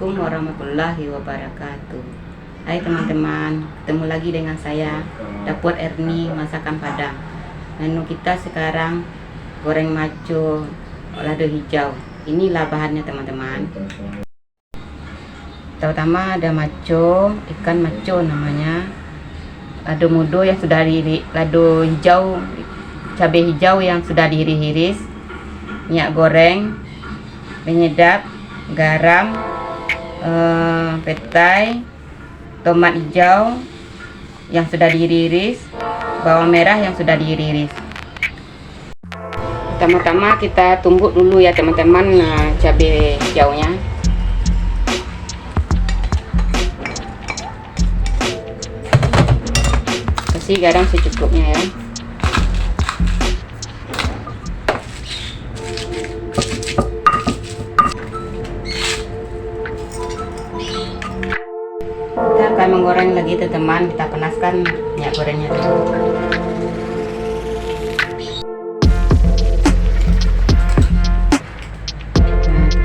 Assalamualaikum warahmatullahi wabarakatuh. Hai teman-teman, ketemu lagi dengan saya Dapur Erni Masakan Padang. Menu kita sekarang goreng maco lado hijau. Inilah bahannya teman-teman. Terutama ada maco, ikan maco namanya. Lado mudo yang sudah lado hijau, cabai hijau yang sudah diiris-iris, minyak goreng, penyedap, garam, petai, tomat hijau yang sudah diiris, bawang merah yang sudah diiris. Pertama-tama kita tumbuk dulu ya teman-teman cabai hijaunya. Kasih garam secukupnya ya. Kita akan menggoreng lagi teman-teman, kita panaskan minyak gorengnya dulu.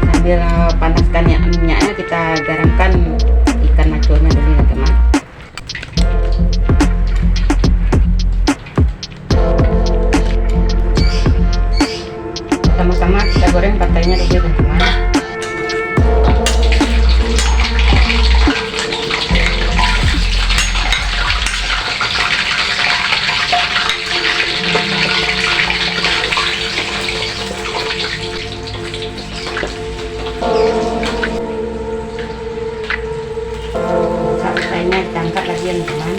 Sambil panaskan minyaknya, kita garamkan ikan maconya dulu ya teman. Sama-sama kita goreng petainya dulu teman-teman. Petainya kita angkat lagi ya teman.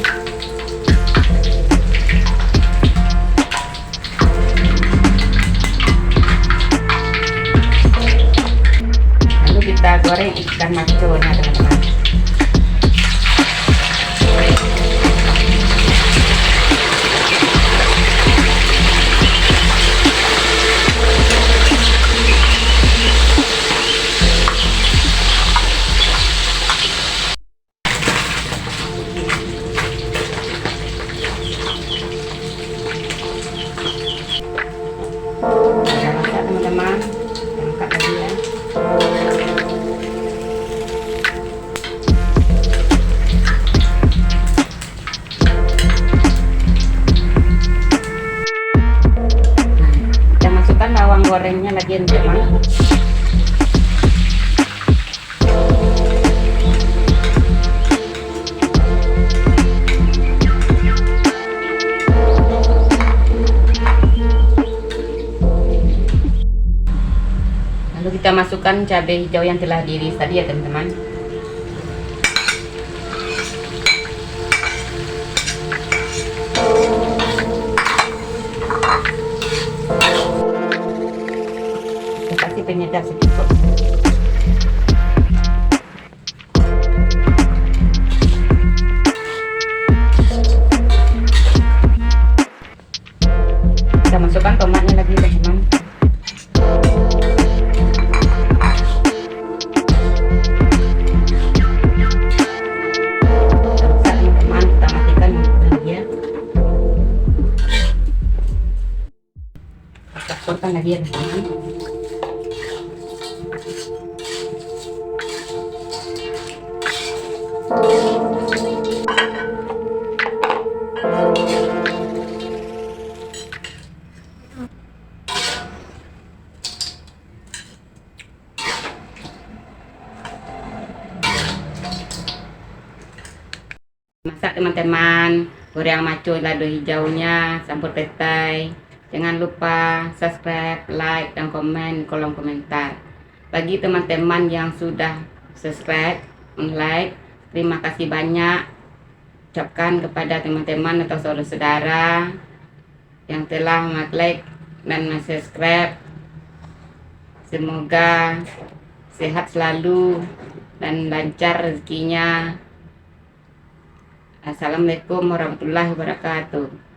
Lalu kita goreng ikan maconya teman-teman. Udah masak teman-teman, angkat lagi ya. Kita masukkan bawang gorengnya lagi ya teman. Lalu kita masukkan cabai hijau yang telah diiris tadi ya teman-teman. Kita kasih penyedap sedikit. Kita masukkan tomatnya lagi teman-teman. Masukkan lagi ya teman-teman. Masak teman-teman, goreng maco lado hijaunya, campur petai. Jangan lupa subscribe, like, dan komen kolom komentar. Bagi teman-teman yang sudah subscribe, like, terima kasih banyak. Ucapkan kepada teman-teman atau saudara-saudara yang telah like dan subscribe. Semoga sehat selalu dan lancar rezekinya. Assalamualaikum warahmatullahi wabarakatuh.